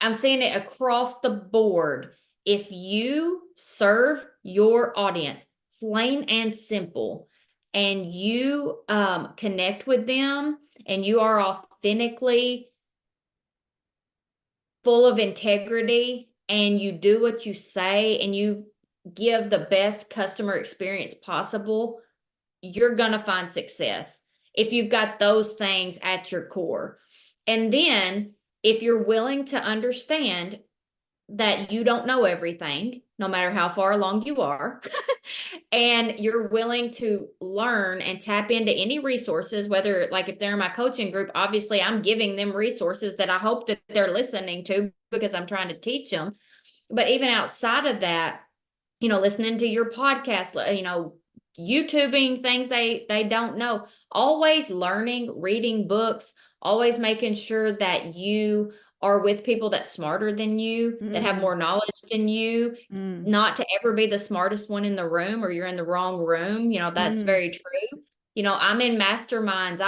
I'm seeing it across the board. If you serve your audience plain and simple, and you connect with them, and you are authentically full of integrity, and you do what you say, and you give the best customer experience possible, you're going to find success if you've got those things at your core. And then if you're willing to understand that you don't know everything, no matter how far along you are, and you're willing to learn and tap into any resources, whether like if they're in my coaching group, obviously I'm giving them resources that I hope that they're listening to because I'm trying to teach them. But even outside of that, listening to your podcast, YouTubing things they don't know. Always learning, reading books, always making sure that you are with people that's smarter than you, that have Mm, more knowledge than you, mm, not to ever be the smartest one in the room or you're in the wrong room. That's mm, very true. I'm in masterminds.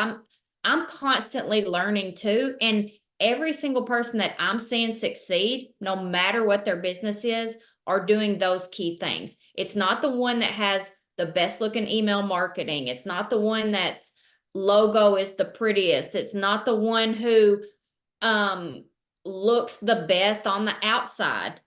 I'm constantly learning too. And every single person that I'm seeing succeed, no matter what their business is, are doing those key things. It's not the one that has the best looking email marketing. It's not the one that's logo is the prettiest. It's not the one who um looks the best on the outside,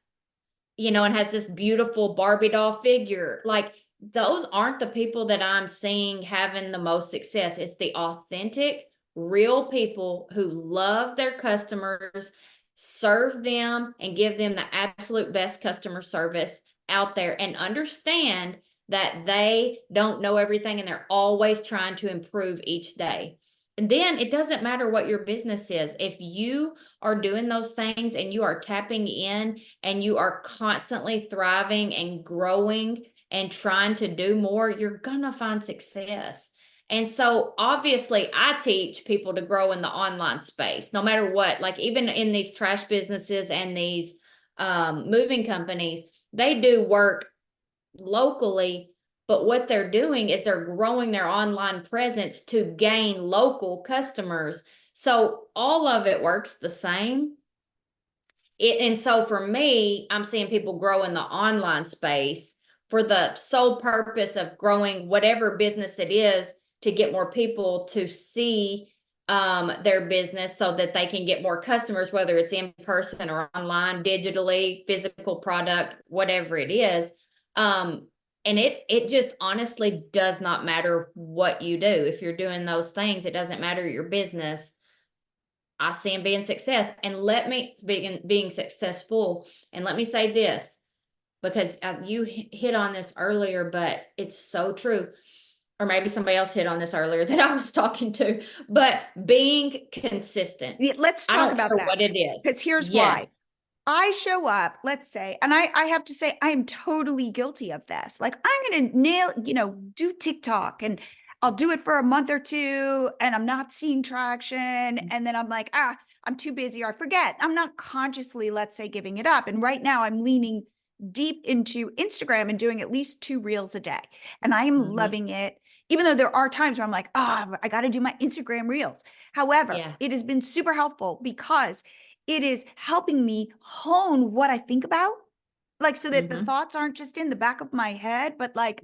and has this beautiful Barbie doll figure. Like those aren't the people that I'm seeing having the most success. It's the authentic, real people who love their customers, serve them, and give them the absolute best customer service out there, and understand that they don't know everything and they're always trying to improve each day. And then it doesn't matter what your business is. If you are doing those things and you are tapping in and you are constantly thriving and growing and trying to do more, you're going to find success. And so obviously I teach people to grow in the online space, no matter what, like even in these trash businesses and these moving companies, they do work locally, but what they're doing is they're growing their online presence to gain local customers. So all of it works the same. And so for me, I'm seeing people grow in the online space for the sole purpose of growing whatever business it is, to get more people to see their business so that they can get more customers, whether it's in person or online, digitally, physical product, whatever it is. And it just honestly does not matter what you do. If you're doing those things, it doesn't matter your business. I see him being success, and let me being successful. And let me say this, because you hit on this earlier, but it's so true. Or maybe somebody else hit on this earlier that I was talking to, but being consistent. Yeah, let's I talk don't about care that, what it is. because here's why. Yes. I show up, let's say, and I have to say, I am totally guilty of this. Like, I'm going to do TikTok, and I'll do it for a month or two and I'm not seeing traction. And then I'm like, I'm too busy, or I forget. I'm not consciously, let's say, giving it up. And right now I'm leaning deep into Instagram and doing at least 2 reels a day. And I am Mm-hmm. loving it, even though there are times where I'm like, I got to do my Instagram reels. However, Yeah. it has been super helpful because it is helping me hone what I think about, like, so that the Mm-hmm. thoughts aren't just in the back of my head, but like,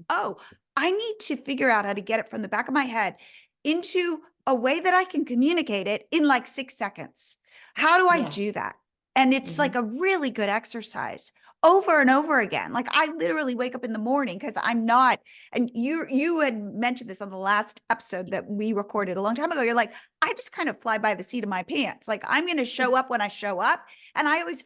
I need to figure out how to get it from the back of my head into a way that I can communicate it in like 6 seconds. How do I Yeah. do that? And it's Mm-hmm. like a really good exercise over and over again. Like, I literally wake up in the morning, because I'm not, and you had mentioned this on the last episode that we recorded a long time ago. You're like, I just kind of fly by the seat of my pants. Like, I'm going to show up when I show up. And I always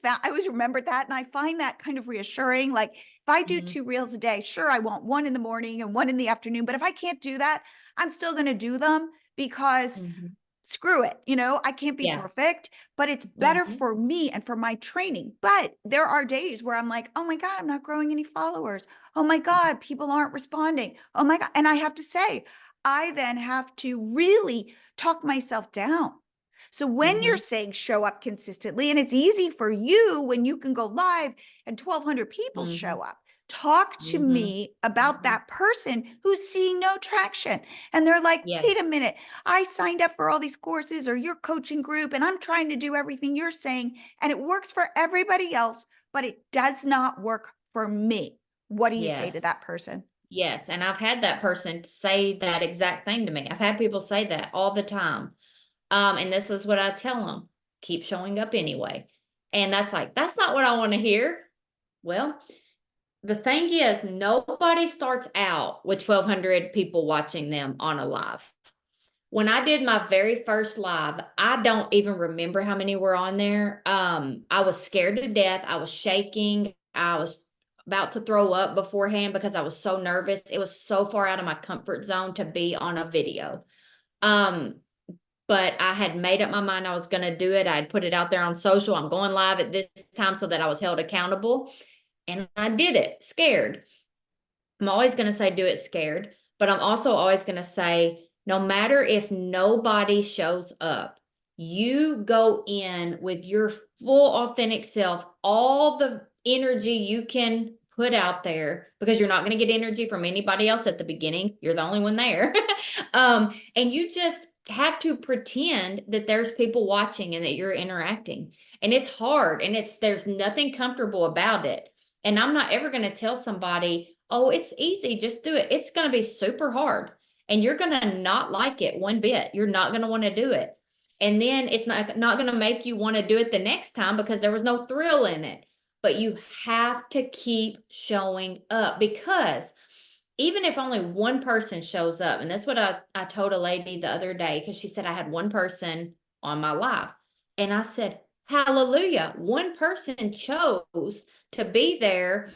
remembered that. And I find that kind of reassuring. Like, if I do Mm-hmm. 2 reels a day, sure, I want one in the morning and one in the afternoon. But if I can't do that, I'm still going to do them, because Mm-hmm. screw it. I can't be Yeah. perfect, but it's better Mm-hmm. for me and for my training. But there are days where I'm like, oh my God, I'm not growing any followers. Oh my God, people aren't responding. Oh my God. And I have to say, I then have to really talk myself down. So when Mm-hmm. you're saying show up consistently, and it's easy for you when you can go live and 1,200 people Mm-hmm. show up, talk to Mm-hmm. me about Mm-hmm. that person who's seeing no traction. And they're like, Yes. wait a minute, I signed up for all these courses or your coaching group, and I'm trying to do everything you're saying, and it works for everybody else, but it does not work for me. What do you say to Yes. that person? Yes. And I've had that person say that exact thing to me. I've had people say that all the time. And this is what I tell them: keep showing up anyway. And that's not what I want to hear. Well, the thing is, nobody starts out with 1,200 people watching them on a live. When I did my very first live, I don't even remember how many were on there. I was scared to death. I was shaking. I was about to throw up beforehand because I was so nervous. It was so far out of my comfort zone to be on a video. Um, but I had made up my mind I was going to do it. I'd put it out there on social. I'm going live at this time so that I was held accountable. And I did it scared. I'm always going to say do it scared. But I'm also always going to say, no matter if nobody shows up, you go in with your full authentic self, all the energy you can put out there, because you're not going to get energy from anybody else at the beginning. You're the only one there. And you just have to pretend that there's people watching and that you're interacting. And it's hard, and there's nothing comfortable about it. And I'm not ever going to tell somebody, oh, it's easy, just do it. It's going to be super hard, and you're going to not like it one bit. You're not going to want to do it. And then it's not going to make you want to do it the next time because there was no thrill in it. But you have to keep showing up, because even if only one person shows up, and that's what I told a lady the other day, because she said I had one person on my live. And I said, hallelujah, one person chose to be there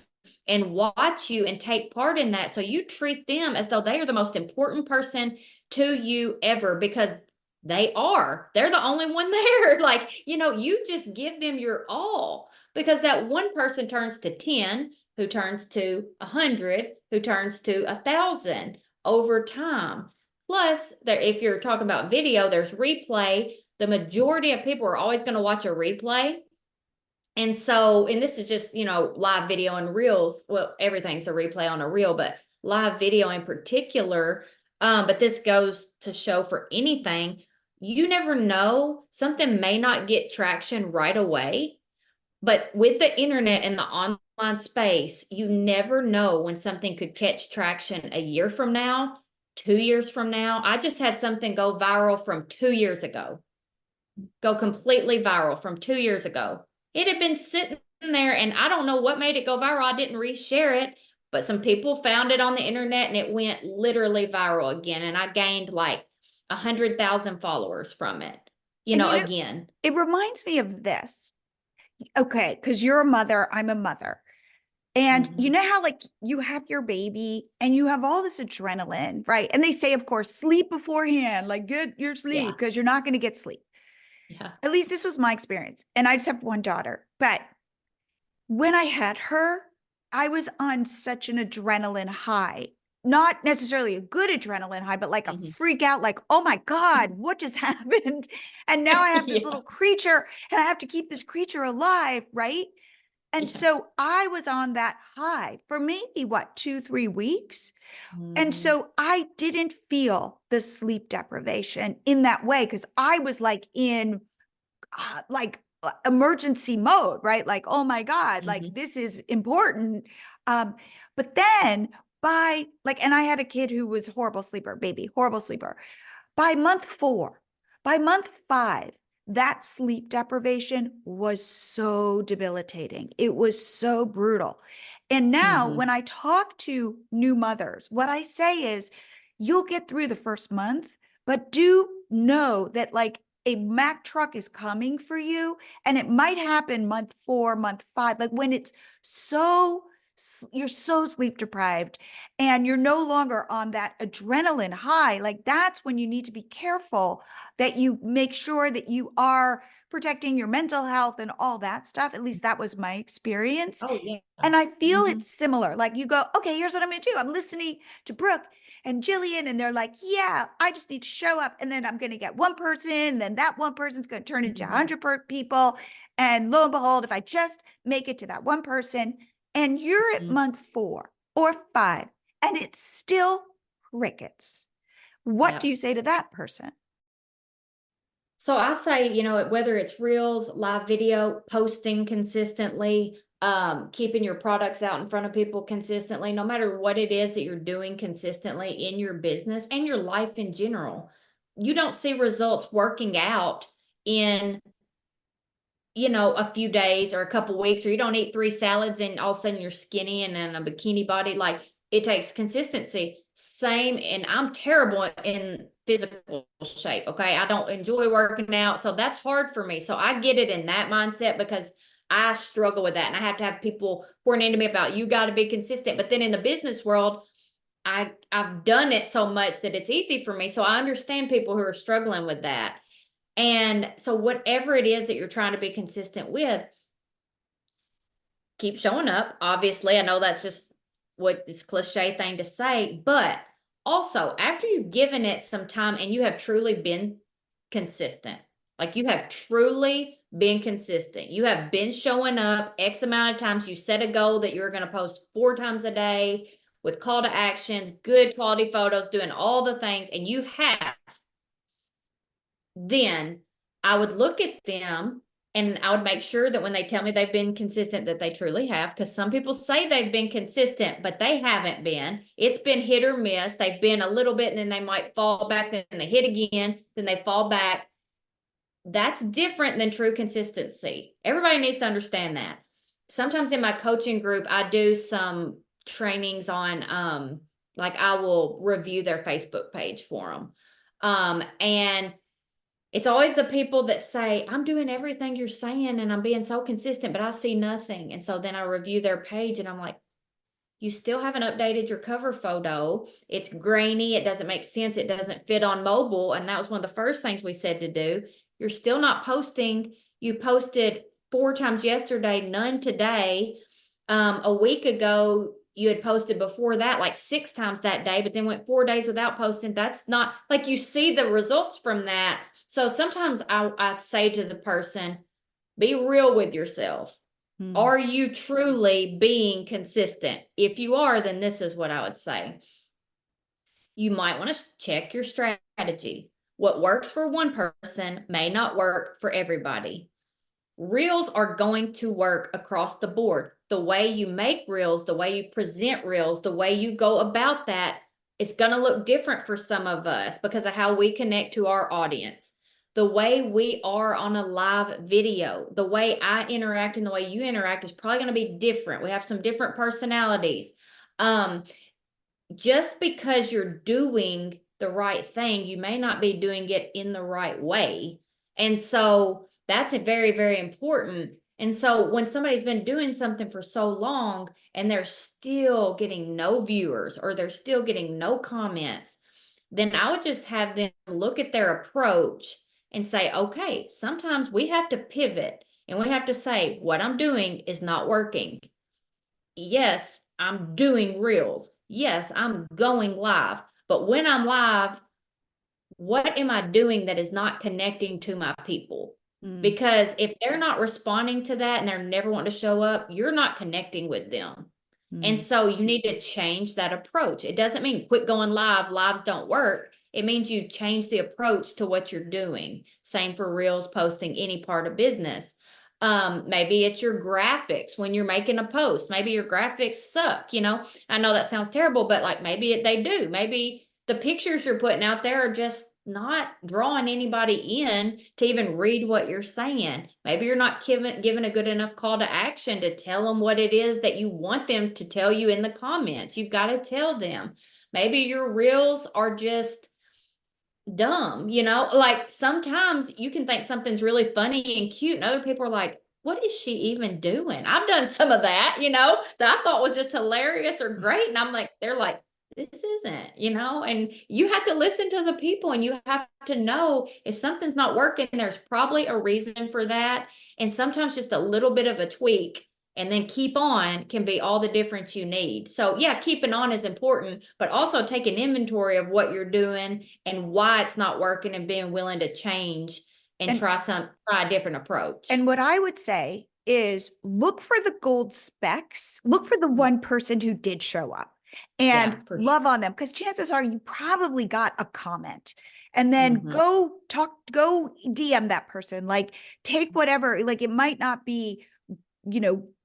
and watch you and take part in that. So you treat them as though they are the most important person to you ever, because they are. They're the only one there. Like, you just give them your all, because that one person turns to 10, who turns to 100, who turns to 1,000 over time. Plus, if you're talking about video, there's replay. The majority of people are always going to watch a replay. And so, and this is just, live video and reels. Well, everything's a replay on a reel, but live video in particular. But this goes to show for anything, you never know. Something may not get traction right away, but with the internet and the online space, you never know when something could catch traction a year from now, 2 years from now. I just had something go viral from 2 years ago, go completely viral from 2 years ago. It had been sitting there, and I don't know what made it go viral. I didn't reshare it, but some people found it on the internet and it went literally viral again. And I gained like 100,000 followers from it, again. It reminds me of this. Okay, because you're a mother, I'm a mother. And you know how like you have your baby and you have all this adrenaline, right? And they say, of course, sleep beforehand, like get your sleep because you're not going to get sleep. Yeah. At least this was my experience. And I just have one daughter. But when I had her, I was on such an adrenaline high. Not necessarily a good adrenaline high, but like a freak out, like, oh my God, what just happened? And now I have this little creature and I have to keep this creature alive, right? And so I was on that high for maybe 2-3 weeks. And so I didn't feel the sleep deprivation in that way, because I was like in emergency mode, right? Like, oh my God, like this is important. But then and I had a kid who was horrible sleeper. By month 4, by month 5, that sleep deprivation was so debilitating. It was so brutal. And now when I talk to new mothers, what I say is, you'll get through the first month, but do know that like a Mack truck is coming for you. And it might happen month 4, month 5, like when it's you're so sleep deprived and you're no longer on that adrenaline high. Like that's when you need to be careful that you make sure that you are protecting your mental health and all that stuff. At least that was my experience. Oh, yeah. And I feel it's similar. Like you go, okay, here's what I'm going to do. I'm listening to Brooke and Jillian, and they're like, yeah, I just need to show up. And then I'm going to get one person, and then that one person's going to turn into 100 people. And lo and behold, if I just make it to that one person, and you're at month 4 or 5, and it's still crickets, what do you say to that person? So I say, whether it's reels, live video, posting consistently, keeping your products out in front of people consistently, no matter what it is that you're doing consistently in your business and your life in general. You don't see results working out in, a few days or a couple weeks, or you don't eat 3 salads and all of a sudden you're skinny and in a bikini body. Like it takes consistency. Same, and I'm terrible in physical shape. Okay. I don't enjoy working out. So that's hard for me. So I get it in that mindset, because I struggle with that. And I have to have people pouring into me about, you got to be consistent. But then in the business world, I've done it so much that it's easy for me. So I understand people who are struggling with that. And so whatever it is that you're trying to be consistent with, keep showing up. Obviously, I know that's just what this cliche thing to say, but Also, after you've given it some time and you have truly been consistent, like you have truly been consistent, you have been showing up X amount of times, you set a goal that you're going to post 4 times a day with call to actions, good quality photos, doing all the things, and you have, then I would look at them and I would make sure that when they tell me they've been consistent, that they truly have. Because some people say they've been consistent, but they haven't been. It's been hit or miss. They've been a little bit and then they might fall back, then they hit again, then they fall back. That's different than true consistency. Everybody needs to understand that. Sometimes in my coaching group, I do some trainings on, like I will review their Facebook page for them. And it's always the people that say, I'm doing everything you're saying and I'm being so consistent, but I see nothing. And so then I review their page and I'm like, you still haven't updated your cover photo. It's grainy. It doesn't make sense. It doesn't fit on mobile. And that was one of the first things we said to do. You're still not posting. You posted 4 times yesterday, none today. A week ago, you had posted before that like 6 times that day, but then went 4 days without posting. That's not like you see the results from that. So sometimes I say to the person, be real with yourself. Are you truly being consistent? If you are, then this is what I would say. You might want to check your strategy. What works for one person may not work for everybody. Reels are going to work across the board. The way you make reels, the way you present reels, the way you go about that, it's going to look different for some of us because of how we connect to our audience. The way we are on a live video, the way I interact and the way you interact is probably going to be different. We have some different personalities. Just because you're doing the right thing, you may not be doing it in the right way. And so that's a very, very important. And so when somebody's been doing something for so long and they're still getting no viewers or they're still getting no comments, then I would just have them look at their approach and say, okay, sometimes we have to pivot and we have to say, what I'm doing is not working. Yes, I'm doing reels. Yes, I'm going live. But when I'm live, what am I doing that is not connecting to my people? Because if they're not responding to that and they're never wanting to show up, you're not connecting with them. And so you need to change that approach. It doesn't mean quit going live. Lives don't work. It means you change the approach to what you're doing. Same for reels, posting, any part of business. Maybe it's your graphics when you're making a post. Maybe your graphics suck. I know that sounds terrible, but like maybe they do. Maybe the pictures you're putting out there are just not drawing anybody in to even read what you're saying. Maybe you're not giving a good enough call to action to tell them what it is that you want them to tell you in the comments. You've got to tell them. Maybe your reels are just dumb, like sometimes you can think something's really funny and cute and other people are like, what is she even doing? I've done some of that, that I thought was just hilarious or great. And I'm like, they're like, this isn't, and you have to listen to the people and you have to know if something's not working, there's probably a reason for that. And sometimes just a little bit of a tweak and then keep on can be all the difference you need. So yeah, keeping on is important, but also taking inventory of what you're doing and why it's not working and being willing to change and try a different approach. And what I would say is look for the gold specks, look for the one person who did show up and love on them. Because chances are you probably got a comment. And then go DM that person, like take whatever, like it might not be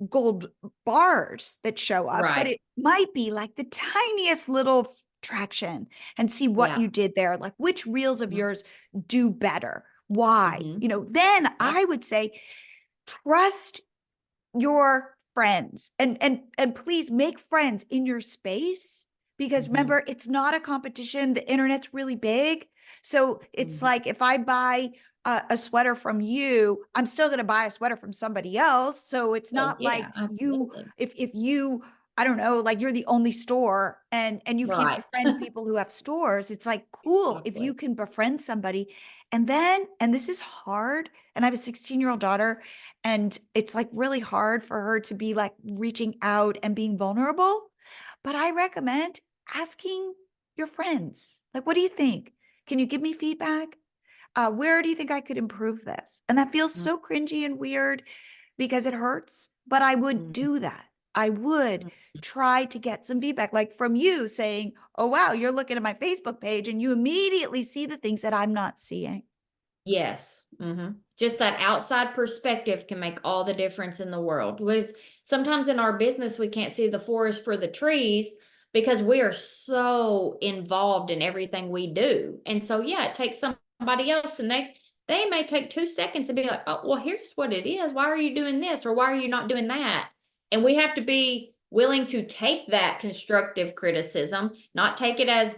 gold bars that show up, but it might be like the tiniest little traction and see what you did there. Like which reels of yours do better. Why? Then I would say, trust your friends and please make friends in your space because remember, it's not a competition. The internet's really big. So it's like, if I buy a sweater from you, I'm still going to buy a sweater from somebody else. So it's not like absolutely. if you, I don't know, like you're the only store and you can't befriend people who have stores. It's like, cool. If you can befriend somebody and this is hard. And I have a 16-year-old daughter and it's like really hard for her to be like reaching out and being vulnerable. But I recommend asking your friends. Like, what do you think? Can you give me feedback? Where do you think I could improve this? And that feels so cringy and weird because it hurts, but I would do that. I would try to get some feedback, like from you saying, oh, wow, you're looking at my Facebook page and you immediately see the things that I'm not seeing. Yes. Just that outside perspective can make all the difference in the world. Because sometimes in our business, we can't see the forest for the trees because we are so involved in everything we do. And so, yeah, it takes somebody else and they may take 2 seconds and be like, oh, well, here's what it is. Why are you doing this? Or why are you not doing that? And we have to be willing to take that constructive criticism, not take it as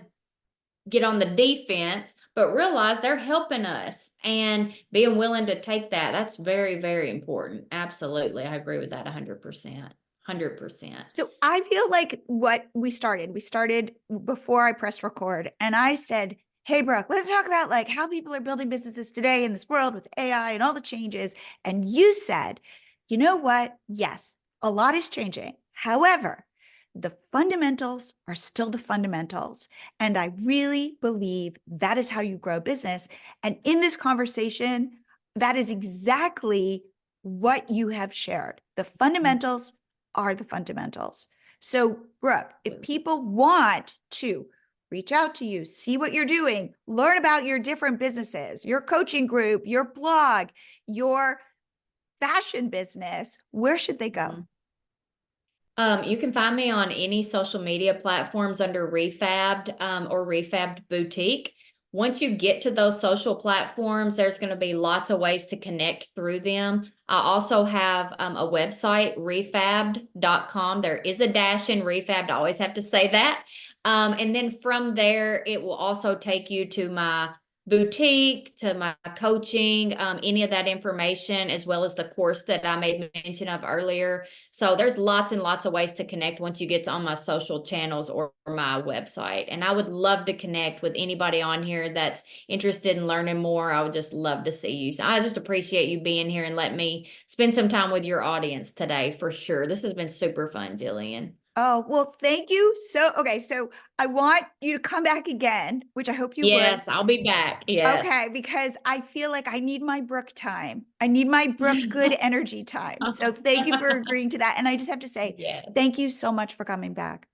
get on the defense, but realize they're helping us and being willing to take that. That's very, very important. Absolutely. I agree with that 100%. 100%. So I feel like what we started before I pressed record and I said, hey, Brooke, let's talk about like how people are building businesses today in this world with AI and all the changes. And you said, you know what? Yes, a lot is changing. However, the fundamentals are still the fundamentals. And I really believe that is how you grow business. And in this conversation, that is exactly what you have shared. The fundamentals are the fundamentals. So, Brooke, if people want to reach out to you, see what you're doing, learn about your different businesses, your coaching group, your blog, your fashion business, where should they go? You can find me on any social media platforms under Re-Fabbed or Re-Fabbed Boutique. Once you get to those social platforms, there's going to be lots of ways to connect through them. I also have a website, refabbed.com. There is a dash in Re-Fabbed. I always have to say that. And then from there, it will also take you to my boutique, to my coaching, any of that information, as well as the course that I made mention of earlier. So there's lots and lots of ways to connect once you get on my social channels or my website. And I would love to connect with anybody on here that's interested in learning more. I would just love to see you. So I just appreciate you being here and let me spend some time with your audience today for sure. This has been super fun, Jillian. Oh, well, thank you. So I want you to come back again, which I hope you would. Yes, I'll be back. Yes. Okay, because I feel like I need my Brooke time. I need my Brooke good energy time. So thank you for agreeing to that. And I just have to say, Yes. Thank you so much for coming back.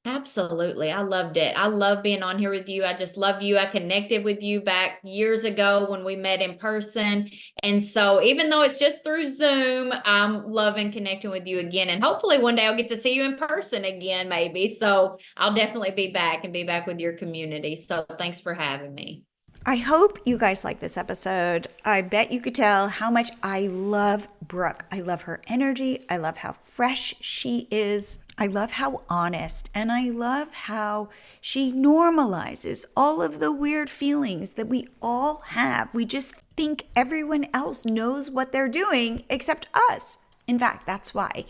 Absolutely. I loved it. I love being on here with you. I just love you. I connected with you back years ago when we met in person. And so even though it's just through Zoom, I'm loving connecting with you again. And hopefully one day I'll get to see you in person again, maybe. So I'll definitely be back and be back with your community. So thanks for having me. I hope you guys like this episode. I bet you could tell how much I love Brooke. I love her energy. I love how fresh she is. I love how honest, and I love how she normalizes all of the weird feelings that we all have. We just think everyone else knows what they're doing except us. In fact, that's why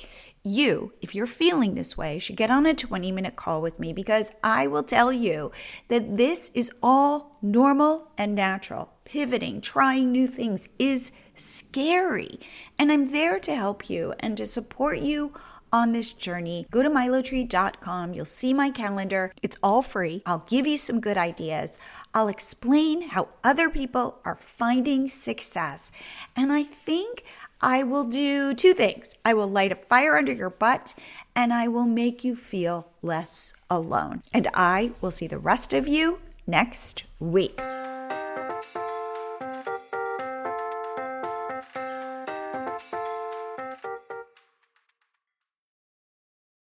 you, if you're feeling this way, should get on a 20-minute call with me, because I will tell you that this is all normal and natural. Pivoting, trying new things is scary, and I'm there to help you and to support you on this journey. Go to milotree.com. You'll see my calendar. It's all free. I'll give you some good ideas. I'll explain how other people are finding success. And I think I will do two things. I will light a fire under your butt, and I will make you feel less alone. And I will see the rest of you next week.